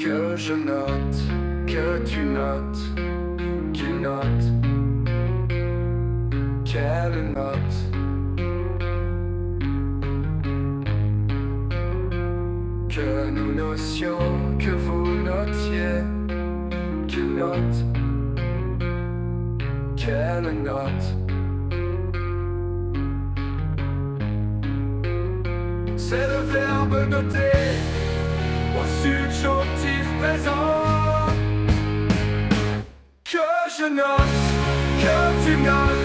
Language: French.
Que je note, que tu notes, qu'il note, qu'elle note. Que nous notions, que vous notiez, qu'il note, qu'elle note. C'est le verbe noter au subjonctif présent. Que je note, que tu notes,